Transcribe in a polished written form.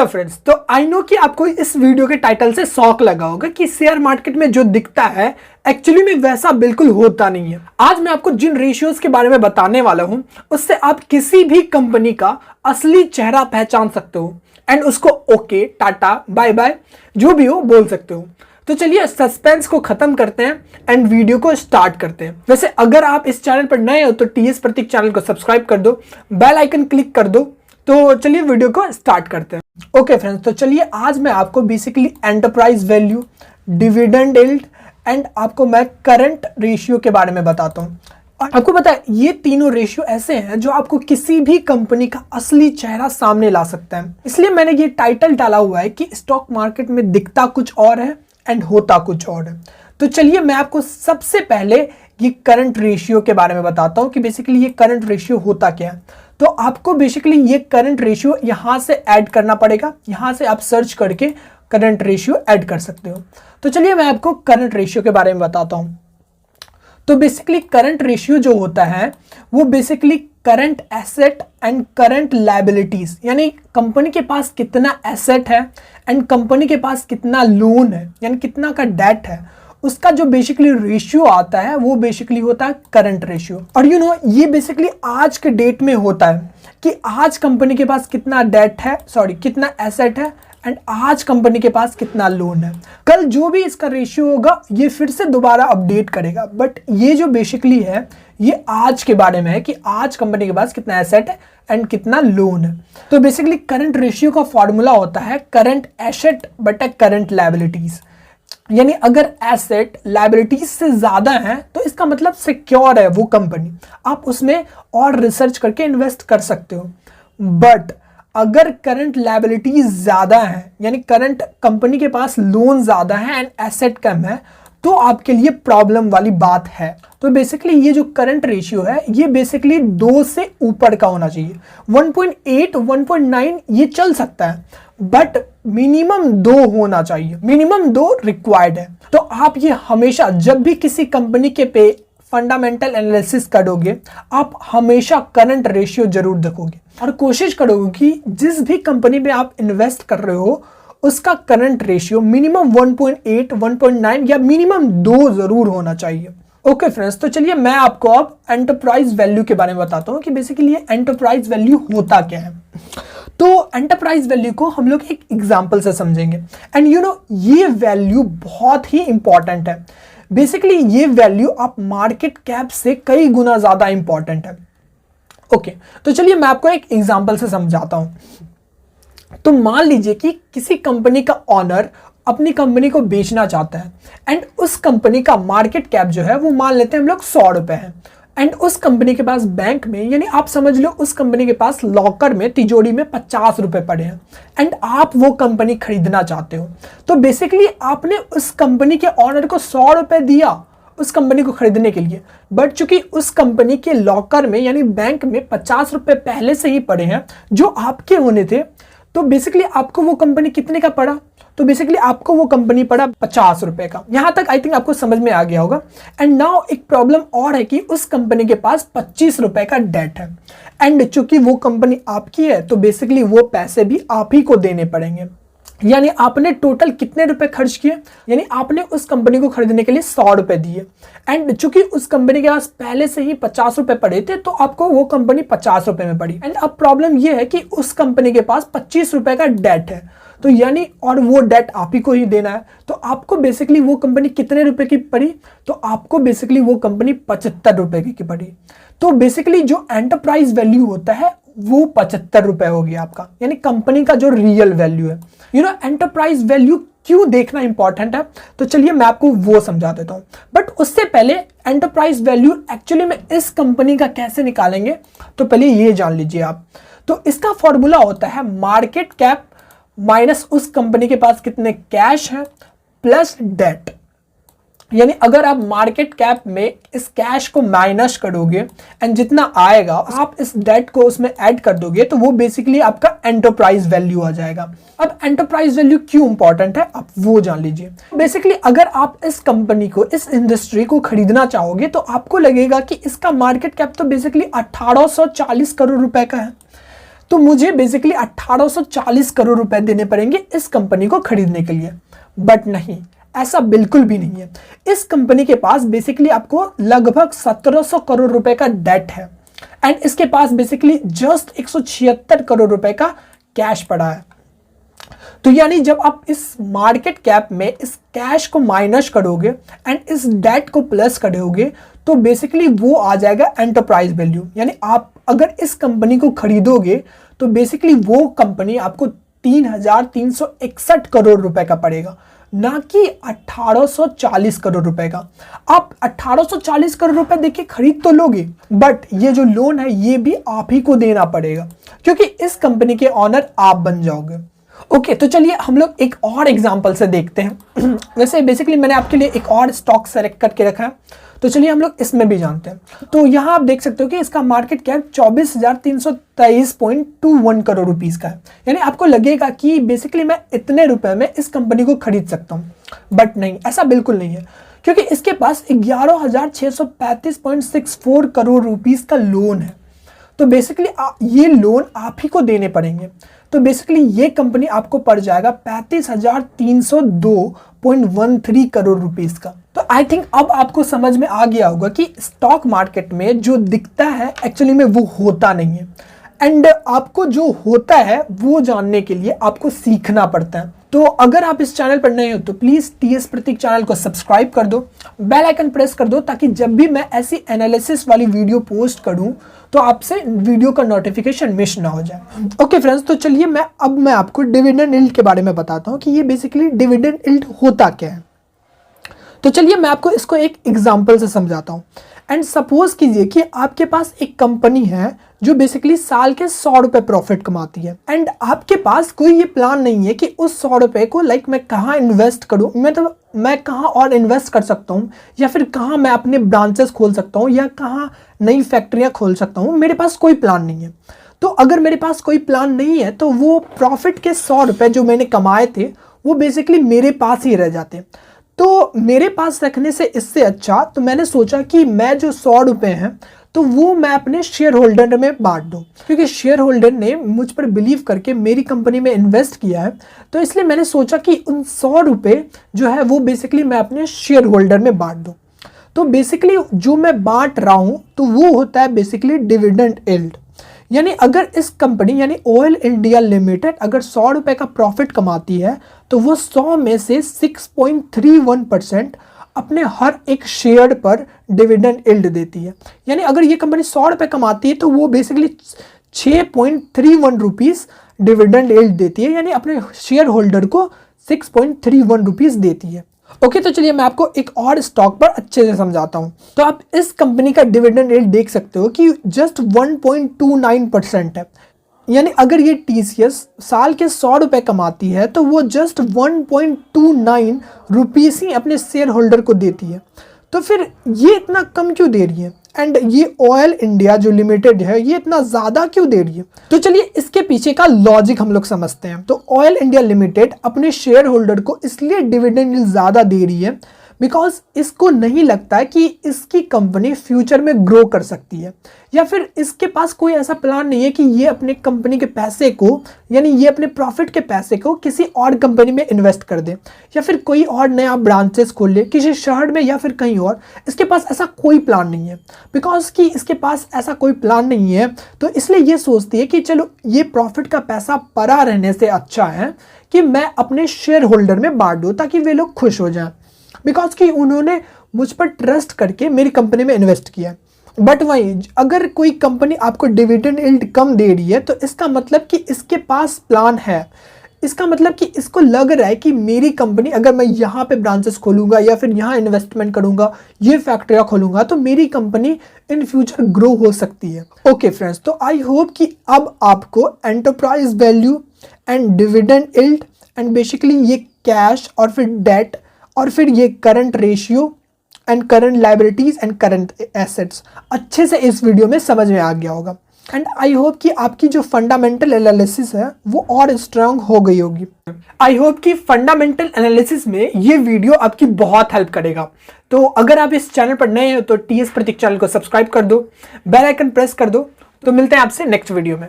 Hello friends, तो I know कि आपको इस वीडियो के टाइटल से शॉक लगा होगा कि शेयर मार्केट में जो दिखता है एक्चुअली में वैसा बिल्कुल होता नहीं है। आज मैं आपको जिन रेशियोज के बारे में बताने वाला हूं उससे आप किसी भी कंपनी का असली चेहरा पहचान सकते हो एंड उसको ओके, टाटा, बाय बाय जो भी हो बोल सकते हो। तो चलिए सस्पेंस को खत्म करते हैं एंड वीडियो को स्टार्ट करते हैं। वैसे अगर आप इस चैनल पर नए हो तो टीएस प्रतीक चैनल को सब्सक्राइब कर दो, बेल आइकन क्लिक कर दो। तो चलिए वीडियो को स्टार्ट करते हैं। ओके फ्रेंड्स, तो चलिए आज मैं आपको basically enterprise value, dividend yield and आपको मैं करंट रेशियो के बारे में बताता हूँ। और आपको पता है ये तीनों रेशियो ऐसे हैं जो आपको किसी भी कंपनी का असली चेहरा सामने ला सकता है। इसलिए मैंने ये टाइटल डाला हुआ है कि स्टॉक मार्केट में दिखता कुछ और है एंड होता कुछ और है। तो चलिए मैं आपको सबसे पहले ये करंट रेशियो के बारे में बताता हूँ कि बेसिकली ये करंट रेशियो होता क्या है। तो आपको बेसिकली ये करंट रेशियो यहां से ऐड करना पड़ेगा। यहां से आप सर्च करके करंट रेशियो ऐड कर सकते हो। तो चलिए मैं आपको करंट रेशियो के बारे में बताता हूं। तो बेसिकली करंट रेशियो जो होता है वो basically current asset and current liabilities, यानी कंपनी के पास कितना एसेट है एंड कंपनी के पास कितना लोन है, यानी कितना का डेट है, उसका जो बेसिकली रेशियो आता है वो बेसिकली होता है करंट रेशियो। और ये बेसिकली आज के डेट में होता है कि आज कंपनी के पास कितना डेट है, कितना एसेट है एंड आज कंपनी के पास कितना लोन है। कल जो भी इसका रेशियो होगा ये फिर से दोबारा अपडेट करेगा, बट ये जो बेसिकली है ये आज के बारे में है कि आज कंपनी के पास कितना एसेट है एंड कितना लोन है। तो बेसिकली करंट रेशियो का फॉर्मूला होता है करंट एसेट बटा करंट लायबिलिटीज, यानी अगर एसेट लायबिलिटीज से ज्यादा है तो इसका मतलब सिक्योर है वो कंपनी, आप उसमें और रिसर्च करके इन्वेस्ट कर सकते हो। बट अगर करंट लायबिलिटीज ज्यादा है, यानी करंट कंपनी के पास लोन ज्यादा है एंड एसेट कम है, तो आपके लिए प्रॉब्लम वाली बात है। तो बेसिकली ये जो करंट रेशियो है ये बेसिकली 2 से ऊपर का होना चाहिए। 1.8, 1.9 ये चल सकता है, बट मिनिमम 2 होना चाहिए। मिनिमम 2 रिक्वायर्ड है। तो आप ये हमेशा जब भी किसी कंपनी के पे फंडामेंटल एनालिसिस करोगे आप हमेशा करंट रेशियो जरूर देखोगे और कोशिश करोगे कि जिस भी कंपनी में आप इन्वेस्ट कर रहे हो उसका करंट रेशियो मिनिमम 1.8, 1.9 या मिनिमम 2 जरूर होना चाहिए। ओके फ्रेंड्स, तो चलिए मैं आपको अब एंटरप्राइज वैल्यू के बारे में बताता हूँ कि बेसिकली ये एंटरप्राइज वैल्यू होता क्या है। तो एंटरप्राइज वैल्यू को हम लोग एक एग्जांपल से समझेंगे एंड ये वैल्यू बहुत ही इंपॉर्टेंट है। बेसिकली ये वैल्यू आप मार्केट कैप से कई गुना ज्यादा इंपॉर्टेंट है। ओके, तो चलिए मैं आपको एक एग्जांपल से समझाता हूं। तो मान लीजिए कि किसी कंपनी का ऑनर अपनी कंपनी को बेचना चाहता है एंड उस कंपनी का मार्केट कैप जो है वो मान लेते हैं हम लोग 100 रुपए है एंड उस कंपनी के पास बैंक में, यानी आप समझ लो उस कंपनी के पास लॉकर में, तिजोरी में 50 रुपए पड़े हैं एंड आप वो कंपनी खरीदना चाहते हो। तो बेसिकली आपने उस कंपनी के ऑनर को 100 रुपए दिया उस कंपनी को खरीदने के लिए, बट चूंकि उस कंपनी के लॉकर में यानी बैंक में 50 रुपए पहले से ही पड़े हैं जो आपके होने थे, तो बेसिकली आपको वो कंपनी कितने का पड़ा? तो बेसिकली आपको वो कंपनी पड़ा 50 रुपए का। यहां तक आई थिंक आपको समझ में आ गया होगा। एंड नाउ एक प्रॉब्लम और है कि उस कंपनी के पास 25 रुपए का डेट है एंड चूंकि वो कंपनी आपकी है तो बेसिकली वो पैसे भी आप ही को देने पड़ेंगे। यानी आपने टोटल कितने रुपए खर्च किए, यानी आपने उस कंपनी को खरीदने के लिए 100 रुपए दिए एंड चूंकि उस कंपनी के पास पहले से ही 50 रुपए पड़े थे तो आपको वो कंपनी 50 रुपए में पड़ी। एंड अब प्रॉब्लम ये है कि उस कंपनी के पास 25 रुपए का डेट है, तो यानी और वो डेट आप ही को ही देना है। तो आपको बेसिकली वो कंपनी कितने रुपए की पड़ी? तो आपको बेसिकली वो कंपनी 75 रुपए की पड़ी। तो बेसिकली जो एंटरप्राइज वैल्यू होता है वो 75 रुपए हो गया आपका, यानी कंपनी का जो रियल वैल्यू है। एंटरप्राइज वैल्यू क्यों देखना इंपॉर्टेंट है, तो चलिए मैं आपको वो समझा देता हूं। बट उससे पहले एंटरप्राइज वैल्यू एक्चुअली में इस कंपनी का कैसे निकालेंगे तो पहले ये जान लीजिए आप। तो इसका फॉर्मूला होता है मार्केट कैप माइनस उस कंपनी के पास कितने कैश है प्लस डेट। यानी अगर आप मार्केट कैप में इस कैश को माइनस करोगे एंड जितना आएगा आप इस डेट को उसमें ऐड कर दोगे तो वो बेसिकली आपका एंटरप्राइज वैल्यू आ जाएगा। अब एंटरप्राइज वैल्यू क्यों इंपॉर्टेंट है आप वो जान लीजिए। बेसिकली अगर आप इस कंपनी को, इस इंडस्ट्री को खरीदना चाहोगे तो आपको लगेगा कि इसका मार्केट कैप तो बेसिकली 1840 करोड़ रुपए का है। तो मुझे बेसिकली 1840 करोड़ रुपए देने पड़ेंगे इस कंपनी को खरीदने के लिए। बट नहीं, ऐसा बिल्कुल भी नहीं है। इस कंपनी के पास बेसिकली आपको लगभग 1700 करोड़ रुपए का डेट है एंड इसके पास बेसिकली जस्ट 176 करोड़ रुपए का कैश पड़ा है। तो यानी जब आप इस मार्केट कैप में इस कैश को माइनस करोगे एंड इस डेट को प्लस करोगे तो बेसिकली वो आ जाएगा एंटरप्राइज वैल्यू। यानी आप अगर इस कंपनी को खरीदोगे तो बेसिकली वो कंपनी आपको 3361 करोड़ रुपए का पड़ेगा, ना कि 1840 करोड़ रुपए का। आप 1840 करोड़ रुपए देके खरीद तो लोगे, बट ये जो लोन है ये भी आप ही को देना पड़ेगा क्योंकि इस कंपनी के ऑनर आप बन जाओगे। ओके, तो चलिए हम लोग एक और एग्जांपल से देखते हैं। वैसे बेसिकली मैंने आपके लिए एक और स्टॉक सेलेक्ट करके रखा है, तो चलिए हम लोग इसमें भी जानते हैं। तो यहाँ आप देख सकते हो कि इसका मार्केट कैप 24,323.21 करोड़ रुपीस का है। यानी आपको लगेगा कि बेसिकली मैं इतने रुपए में इस कंपनी को खरीद सकता हूँ, बट नहीं, ऐसा बिल्कुल नहीं है क्योंकि इसके पास 11,635.64 करोड़ रुपीस का लोन है। तो बेसिकली ये लोन आप ही को देने पड़ेंगे। तो बेसिकली ये कंपनी आपको पड़ जाएगा 35,302.13 करोड़ रुपीस का। तो आई थिंक अब आपको समझ में आ गया होगा कि स्टॉक मार्केट में जो दिखता है एक्चुअली में वो होता नहीं है एंड आपको जो होता है वो जानने के लिए आपको सीखना पड़ता है। तो अगर आप इस चैनल पर नए हो तो प्लीज टीएस प्रतीक चैनल को सब्सक्राइब कर दो, बेल आइकन प्रेस कर दो ताकि जब भी मैं ऐसी एनालिसिस वाली वीडियो पोस्ट करूं तो आपसे वीडियो का नोटिफिकेशन मिस ना हो जाए। ओके फ्रेंड्स, तो चलिए मैं आपको डिविडेंड यील्ड के बारे में बताता हूं कि ये बेसिकली डिविडेंड यील्ड होता क्या है। तो चलिए मैं आपको इसको एक एग्जांपल से समझाता हूं। एंड सपोज कीजिए कि आपके पास एक कंपनी है जो बेसिकली साल के 100 रुपए प्रॉफिट कमाती है एंड आपके पास कोई ये प्लान नहीं है कि उस 100 रुपए को मैं कहाँ इन्वेस्ट करूँ, मैं कहाँ और इन्वेस्ट कर सकता हूँ या फिर कहाँ मैं अपने ब्रांचेस खोल सकता हूँ या कहाँ नई फैक्ट्रियाँ खोल सकता हूँ। मेरे पास कोई प्लान नहीं है। तो अगर मेरे पास कोई प्लान नहीं है तो वो प्रॉफिट के 100 रुपए जो मैंने कमाए थे वो बेसिकली मेरे पास ही रह जाते। तो मेरे पास रखने से इससे अच्छा तो मैंने सोचा कि मैं जो 100 रुपए हैं तो वो मैं अपने शेयर होल्डर में बांट दूं, क्योंकि शेयर होल्डर ने मुझ पर बिलीव करके मेरी कंपनी में इन्वेस्ट किया है। तो इसलिए मैंने सोचा कि उन 100 रुपए जो है वो बेसिकली मैं अपने शेयर होल्डर में बांट दूं। तो बेसिकली जो मैं बांट रहा हूं तो वो होता है बेसिकली डिविडेंड यील्ड। यानी अगर इस कंपनी यानी ऑयल इंडिया लिमिटेड अगर 100 रुपए का प्रॉफिट कमाती है तो वो 100 में से 6.31% अपने हर एक शेयर पर डिविडेंड यील्ड देती है। यानी अगर ये कंपनी 100 रुपए कमाती है तो वो बेसिकली 6.31 रुपीस डिविडेंड यील्ड देती है, यानी अपने शेयर होल्डर को 6.31 रुपीस देती है। ओके, तो चलिए मैं आपको एक और स्टॉक पर अच्छे से समझाता हूं। तो आप इस कंपनी का डिविडेंड यील्ड देख सकते हो कि जस्ट 1.29% है। यानी अगर ये टीसीएस साल के 100 रुपए कमाती है तो वो जस्ट 1.29 रुपीस ही अपने शेयर होल्डर को देती है। तो फिर ये इतना कम क्यों दे रही है एंड ये ऑयल इंडिया जो लिमिटेड है ये इतना ज़्यादा क्यों दे रही है? तो चलिए इसके पीछे का लॉजिक हम लोग समझते हैं। तो ऑयल इंडिया लिमिटेड अपने शेयर होल्डर को इसलिए डिविडेंड ज़्यादा दे रही है बिकॉज इसको नहीं लगता है कि इसकी कंपनी फ्यूचर में ग्रो कर सकती है, या फिर इसके पास कोई ऐसा प्लान नहीं है कि ये अपने कंपनी के पैसे को यानी ये अपने प्रॉफिट के पैसे को किसी और कंपनी में इन्वेस्ट कर दे या फिर कोई और नया ब्रांचेस खोल ले किसी शहर में या फिर कहीं और। इसके पास ऐसा कोई प्लान नहीं है। बिकॉज कि इसके पास ऐसा कोई प्लान नहीं है तो इसलिए ये सोचती है कि चलो ये प्रॉफिट का पैसा पड़ा रहने से अच्छा है कि मैं अपने शेयर होल्डर में बांट दूँ ताकि वे लोग खुश हो जाएं, बिकॉज कि उन्होंने मुझ पर ट्रस्ट करके मेरी कंपनी में इन्वेस्ट किया। बट वहीं अगर कोई कंपनी आपको डिविडेंड यील्ड कम दे रही है तो इसका मतलब कि इसके पास प्लान है। इसका मतलब कि इसको लग रहा है कि मेरी कंपनी अगर मैं यहाँ पे ब्रांचेस खोलूँगा या फिर यहाँ इन्वेस्टमेंट करूँगा, ये फैक्ट्रियाँ खोलूँगा तो मेरी कंपनी इन फ्यूचर ग्रो हो सकती है। ओके फ्रेंड्स, तो आई होप कि अब आपको enterprise value and dividend yield and basically ये कैश और फिर डेट और फिर ये current ratio and current liabilities and current assets अच्छे से इस वीडियो में समझ में आ गया होगा। एंड आई होप कि आपकी जो फंडामेंटल एनालिसिस है वो और स्ट्रांग हो गई होगी। आई होप कि फंडामेंटल एनालिसिस में ये वीडियो आपकी बहुत हेल्प करेगा। तो अगर आप इस चैनल पर नए हो तो टीएस प्रतीक चैनल को सब्सक्राइब कर दो, बेल आइकन प्रेस कर दो। तो मिलते हैं आपसे नेक्स्ट वीडियो में।